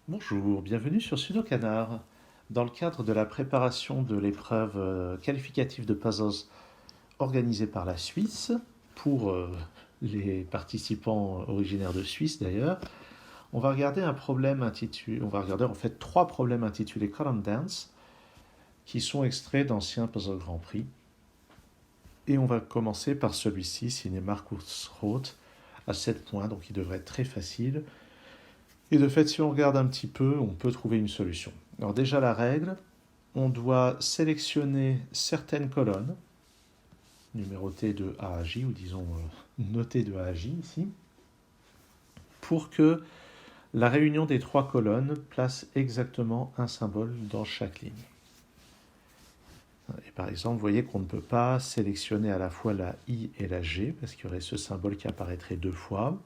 Bonjour, bienvenue sur Sudokanar. Dans le cadre de la préparation de l'épreuve qualificative de puzzles organisée par la Suisse, pour les participants originaires de Suisse d'ailleurs, on va regarder un problème intitulé, on va regarder en fait trois problèmes intitulés Column Dance, qui sont extraits d'anciens Puzzle Grand Prix. Et on va commencer par celui-ci, signé Markus Roth, à 7 points, donc il devrait être très facile. Et de fait, si on regarde un petit peu, on peut trouver une solution. Alors déjà la règle, on doit sélectionner certaines colonnes, numérotées de A à J, ou disons notées de A à J ici, pour que la réunion des trois colonnes place exactement un symbole dans chaque ligne. Et par exemple, vous voyez qu'on ne peut pas sélectionner à la fois la I et la G, parce qu'il y aurait ce symbole qui apparaîtrait deux fois.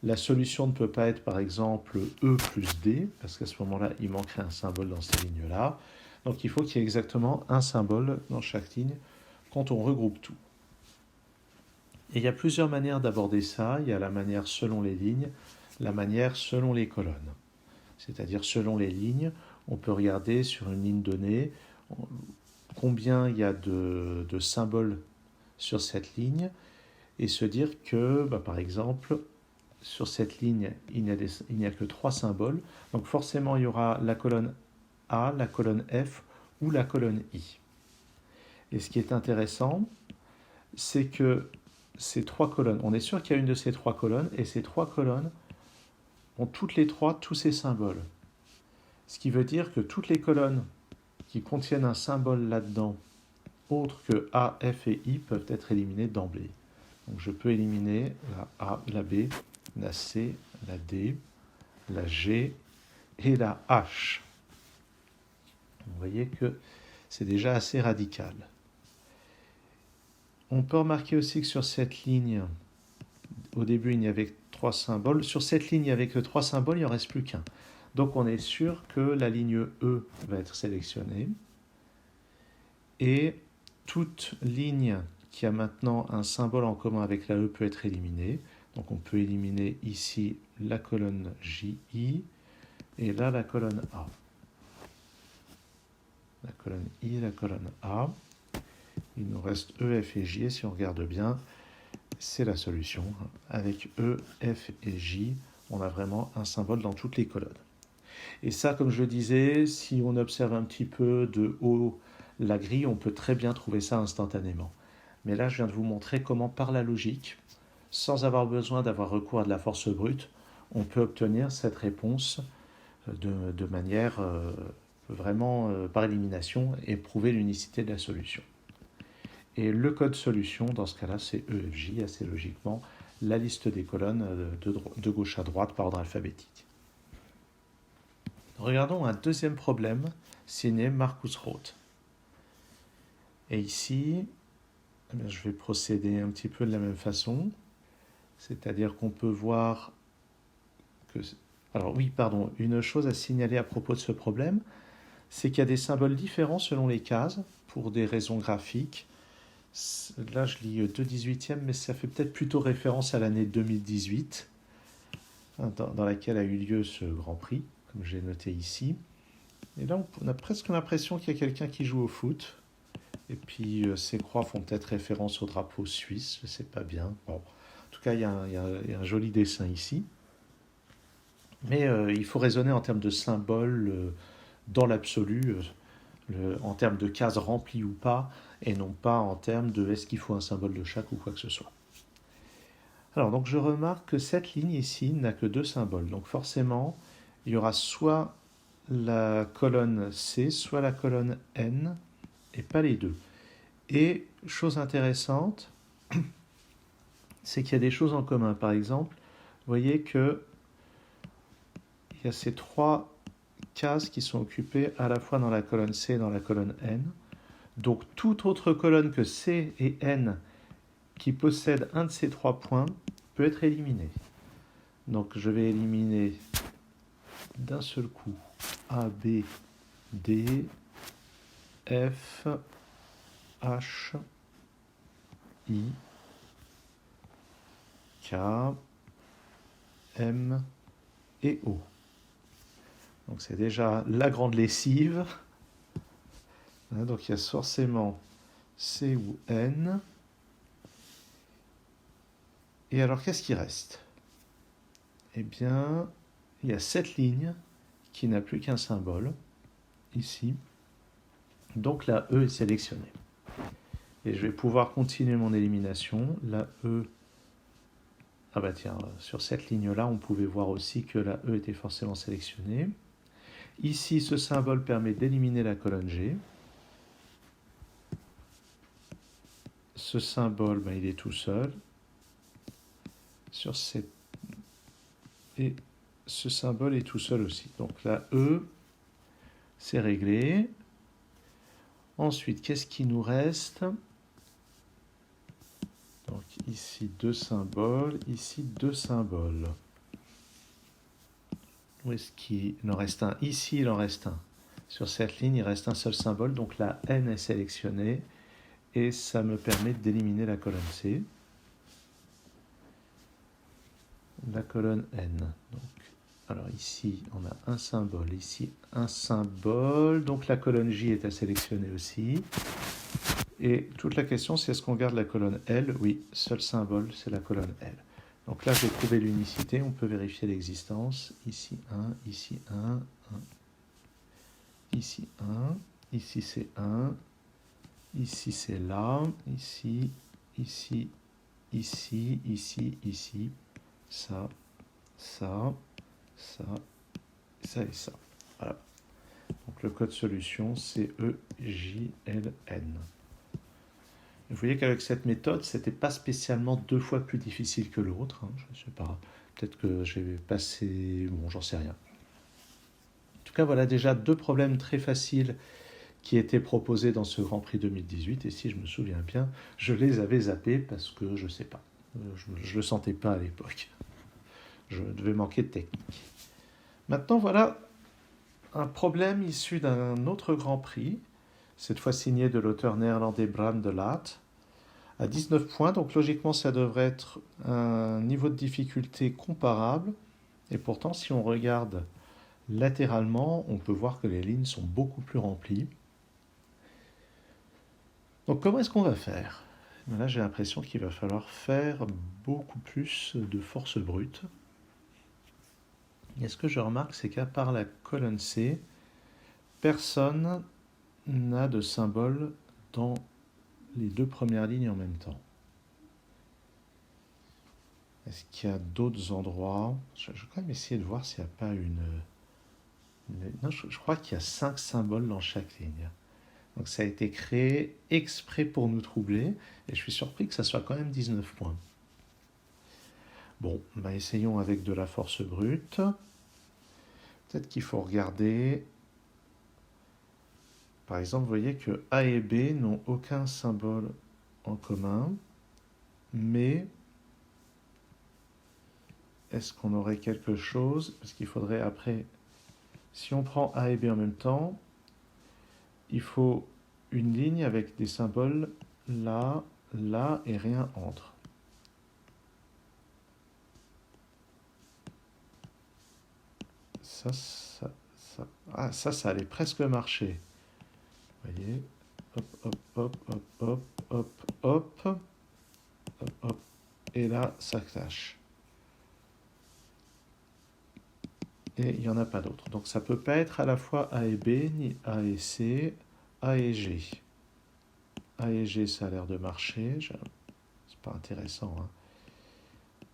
La solution ne peut pas être par exemple E plus D, parce qu'à ce moment-là, il manquerait un symbole dans ces lignes-là. Donc il faut qu'il y ait exactement un symbole dans chaque ligne quand on regroupe tout. Et il y a plusieurs manières d'aborder ça. Il y a la manière selon les lignes, la manière selon les colonnes. C'est-à-dire selon les lignes, on peut regarder sur une ligne donnée combien il y a de symboles sur cette ligne et se dire que, par exemple, sur cette ligne, il n'y a que trois symboles. Donc forcément, il y aura la colonne A, la colonne F ou la colonne I. Et ce qui est intéressant, c'est que ces trois colonnes, on est sûr qu'il y a une de ces trois colonnes, et ces trois colonnes ont toutes les trois tous ces symboles. Ce qui veut dire que toutes les colonnes qui contiennent un symbole là-dedans, autre que A, F et I, peuvent être éliminées d'emblée. Donc je peux éliminer la A, la B, la C, la D, la G et la H. Vous voyez que c'est déjà assez radical. On peut remarquer aussi que sur cette ligne, au début, il n'y avait que trois symboles. Sur cette ligne, il n'y avait que trois symboles, il n'en reste plus qu'un. Donc on est sûr que la ligne E va être sélectionnée. Et toute ligne qui a maintenant un symbole en commun avec la E peut être éliminée. Donc on peut éliminer ici la colonne JI et là la colonne A. La colonne I et la colonne A. Il nous reste E, F et J, et si on regarde bien, c'est la solution. Avec E, F et J, on a vraiment un symbole dans toutes les colonnes. Et ça, comme je le disais, si on observe un petit peu de haut la grille, on peut très bien trouver ça instantanément. Mais là, je viens de vous montrer comment, par la logique, sans avoir besoin d'avoir recours à de la force brute, on peut obtenir cette réponse de manière vraiment par élimination et prouver l'unicité de la solution. Et le code solution, dans ce cas-là, c'est EFJ, assez logiquement, la liste des colonnes de gauche à droite par ordre alphabétique. Regardons un deuxième problème signé Markus Roth. Et ici, je vais procéder un petit peu de la même façon. C'est-à-dire qu'on peut voir que... Alors oui, pardon, une chose à signaler à propos de ce problème, c'est qu'il y a des symboles différents selon les cases, pour des raisons graphiques. Là, je lis 2/18e, mais ça fait peut-être plutôt référence à l'année 2018, dans laquelle a eu lieu ce Grand Prix, comme j'ai noté ici. Et là, on a presque l'impression qu'il y a quelqu'un qui joue au foot. Et puis, ces croix font peut-être référence au drapeau suisse, je ne sais pas bien. Bon, en tout cas, il y a un joli dessin ici. Mais il faut raisonner en termes de symboles dans l'absolu, en termes de cases remplies ou pas, et non pas en termes de est-ce qu'il faut un symbole de chaque ou quoi que ce soit. Alors, donc je remarque que cette ligne ici n'a que deux symboles. Donc forcément, il y aura soit la colonne C, soit la colonne N, et pas les deux. Et chose intéressante, c'est qu'il y a des choses en commun. Par exemple, vous voyez que il y a ces trois cases qui sont occupées à la fois dans la colonne C et dans la colonne N. Donc toute autre colonne que C et N qui possède un de ces trois points peut être éliminée. Donc je vais éliminer d'un seul coup A, B, D, F, H, I, K, M et O. Donc c'est déjà la grande lessive. Donc il y a forcément C ou N. Et alors qu'est-ce qui reste? Eh bien, il y a cette ligne qui n'a plus qu'un symbole, ici. Donc la E est sélectionnée. Et je vais pouvoir continuer mon élimination. La E... Ah bah tiens, sur cette ligne-là, on pouvait voir aussi que la E était forcément sélectionnée. Ici, ce symbole permet d'éliminer la colonne G. Ce symbole, ben, il est tout seul. Sur cette... Et ce symbole est tout seul aussi. Donc la E, c'est réglé. Ensuite, qu'est-ce qui nous reste? Donc ici, deux symboles. Ici, deux symboles. Où est-ce qu'il en reste un? Ici, il en reste un. Sur cette ligne, il reste un seul symbole. Donc la N est sélectionnée. Et ça me permet d'éliminer la colonne C. La colonne N. Donc, alors ici, on a un symbole. Ici, un symbole. Donc la colonne J est à sélectionner aussi. Et toute la question, c'est est-ce qu'on garde la colonne L? Oui, seul symbole, c'est la colonne L. Donc là, j'ai trouvé l'unicité. On peut vérifier l'existence. Ici 1, ici 1, 1. Ici 1, ici c'est 1. Ici c'est là. Ici, ici, ici, ici, ici. Ça, ça, ça, ça et ça. Voilà. Donc le code solution, c'est EJLN. Vous voyez qu'avec cette méthode, c'était pas spécialement deux fois plus difficile que l'autre. Je ne sais pas. Peut-être que j'ai passé... Bon, j'en sais rien. En tout cas, voilà déjà deux problèmes très faciles qui étaient proposés dans ce Grand Prix 2018. Et si je me souviens bien, je les avais zappés parce que je ne sais pas. Je ne le sentais pas à l'époque. Je devais manquer de technique. Maintenant, voilà un problème issu d'un autre Grand Prix, cette fois signé de l'auteur néerlandais Bram de Laat, à 19 points. Donc logiquement, ça devrait être un niveau de difficulté comparable. Et pourtant, si on regarde latéralement, on peut voir que les lignes sont beaucoup plus remplies. Donc comment est-ce qu'on va faire? Là, j'ai l'impression qu'il va falloir faire beaucoup plus de force brute. Et ce que je remarque, c'est qu'à part la colonne C, personne n'a de symbole dans les deux premières lignes en même temps. Est-ce qu'il y a d'autres endroits? Je vais quand même essayer de voir s'il n'y a pas une... Non, je crois qu'il y a 5 symboles dans chaque ligne. Donc ça a été créé exprès pour nous troubler, et je suis surpris que ça soit quand même 19 points. Bon, bah essayons avec de la force brute. Peut-être qu'il faut regarder... Par exemple, vous voyez que A et B n'ont aucun symbole en commun, mais est-ce qu'on aurait quelque chose? Parce qu'il faudrait après, si on prend A et B en même temps, il faut une ligne avec des symboles là, là et rien entre. Ça allait presque marcher. Vous voyez, hop, hop, hop, hop, hop, hop, hop, hop, hop, et là, ça clash. Et il n'y en a pas d'autres. Donc ça ne peut pas être à la fois A et B, ni A et C, A et G. A et G, ça a l'air de marcher. C'est pas intéressant. Hein.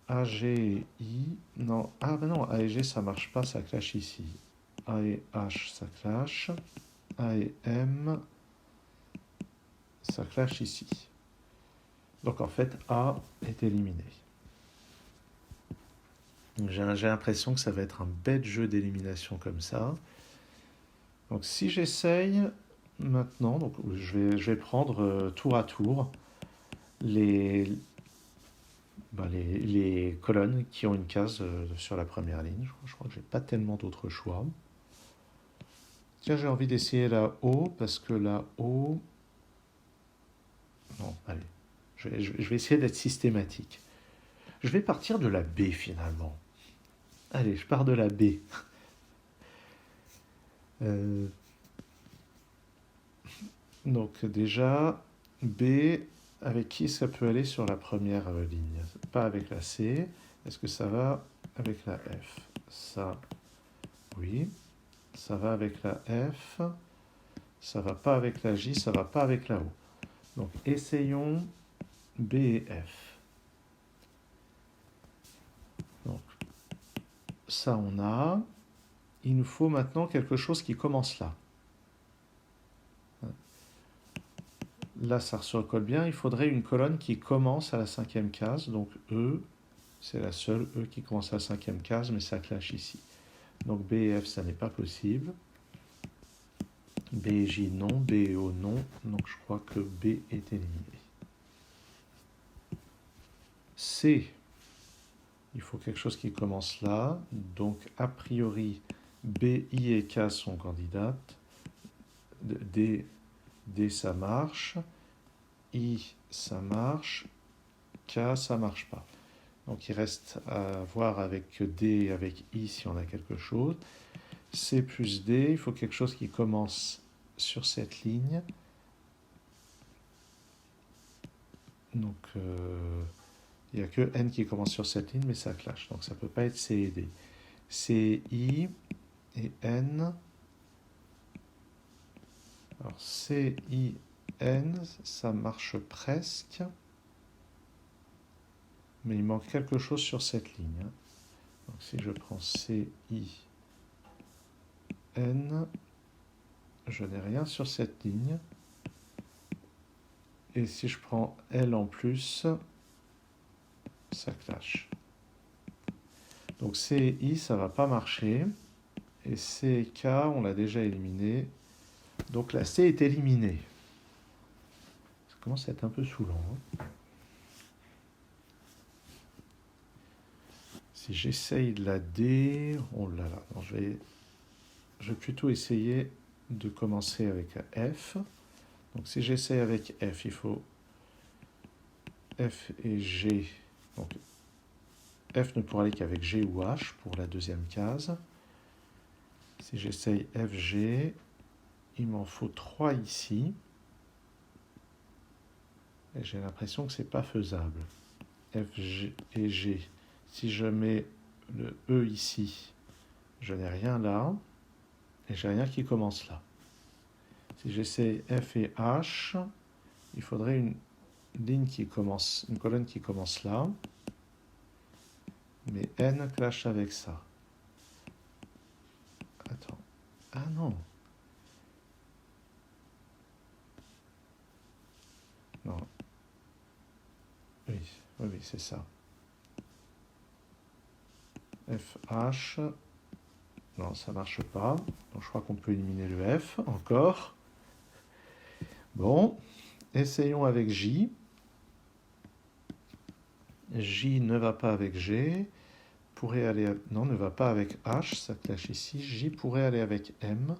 A, G et I. Non, ah ben non, A et G, ça marche pas, ça clash ici. A et H, ça clash. A et M, ça clash ici. Donc en fait, A est éliminé. J'ai l'impression que ça va être un bête jeu d'élimination comme ça. Donc si j'essaye maintenant, donc je vais prendre tour à tour les colonnes qui ont une case sur la première ligne. Je crois que j'ai pas tellement d'autres choix. Tiens, j'ai envie d'essayer la O parce que la O... Non, allez, je vais essayer d'être systématique. Je vais partir de la B finalement. Allez, je pars de la B. Euh, donc déjà, B, avec qui ça peut aller sur la première ligne? Pas avec la C. Est-ce que ça va avec la F? Ça, oui. Ça va avec la F. Ça va pas avec la J, ça va pas avec la O. Donc essayons B et F. Donc ça on a. Il nous faut maintenant quelque chose qui commence là. Là ça se recolle bien. Il faudrait une colonne qui commence à la cinquième case. Donc E, c'est la seule E qui commence à la cinquième case, mais ça clash ici. Donc B et F, ça n'est pas possible. B et J, non. B et O, non. Donc je crois que B est éliminé. C, il faut quelque chose qui commence là. Donc a priori, B, I et K sont candidates. D, ça marche. I, ça marche. K, ça marche pas. Donc il reste à voir avec D et avec I si on a quelque chose. C plus D, il faut quelque chose qui commence sur cette ligne. Donc il n'y a que N qui commence sur cette ligne, mais ça clash. Donc ça ne peut pas être C et D. C, I et N. Alors C, I, N, ça marche presque. Mais il manque quelque chose sur cette ligne. Donc si je prends C, I, N, je n'ai rien sur cette ligne. Et si je prends L en plus, ça clash. Donc C et I, ça ne va pas marcher. Et C et K, on l'a déjà éliminé. Donc la C est éliminée. Ça commence à être un peu saoulant. Si j'essaye de la D, oh là là, non, je vais plutôt essayer de commencer avec F. Donc si j'essaye avec F, il faut F et G. Donc F ne pourra aller qu'avec G ou H pour la deuxième case. Si j'essaye F, G, il m'en faut 3 ici. Et j'ai l'impression que c'est pas faisable. F, G et G. Si je mets le E ici, je n'ai rien là. Et j'ai rien qui commence là. Si j'essaie F et H, il faudrait une ligne qui commence, une colonne qui commence là. Mais N clash avec ça. Attends. Ah non. Non. Oui, oui, oui, c'est ça. F, H. Non, ça marche pas. Donc je crois qu'on peut éliminer le F encore. Bon, essayons avec J. J ne va pas avec G. Pourrait aller... Non, ne va pas avec H, ça clash ici. J pourrait aller avec M.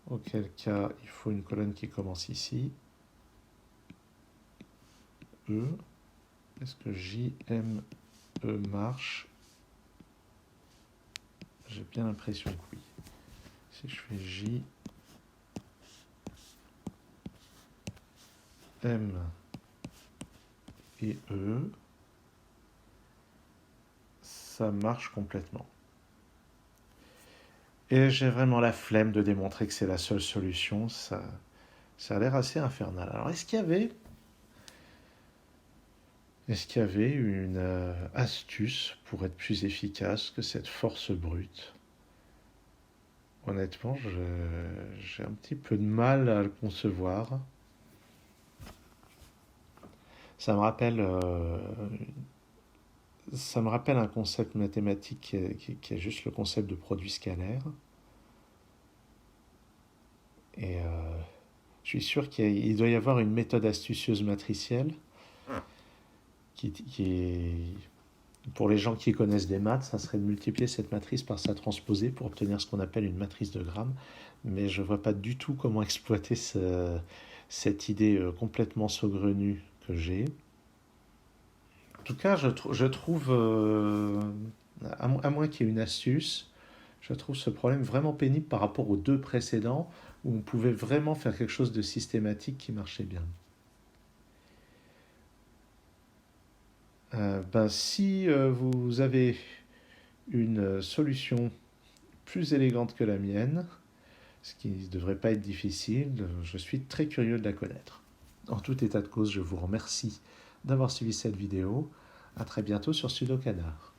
Auquel cas, il faut une colonne qui commence ici. E. Est-ce que J, M, E marche? J'ai bien l'impression que oui. Si je fais J, M et E, ça marche complètement. Et j'ai vraiment la flemme de démontrer que c'est la seule solution. Ça a l'air assez infernal. Alors, est-ce qu'il y avait une astuce pour être plus efficace que cette force brute? Honnêtement, j'ai un petit peu de mal à le concevoir. Ça me rappelle, un concept mathématique qui est juste le concept de produit scalaire. Et je suis sûr qu'il doit y avoir une méthode astucieuse matricielle qui est, pour les gens qui connaissent des maths, ça serait de multiplier cette matrice par sa transposée pour obtenir ce qu'on appelle une matrice de Gram. Mais je ne vois pas du tout comment exploiter cette idée complètement saugrenue que j'ai. En tout cas, je trouve, à moins qu'il y ait une astuce, Je trouve ce problème vraiment pénible par rapport aux deux précédents où on pouvait vraiment faire quelque chose de systématique qui marchait bien. Si vous avez une solution plus élégante que la mienne, ce qui ne devrait pas être difficile, je suis très curieux de la connaître. En tout état de cause, je vous remercie d'avoir suivi cette vidéo. À très bientôt sur Sudokanar.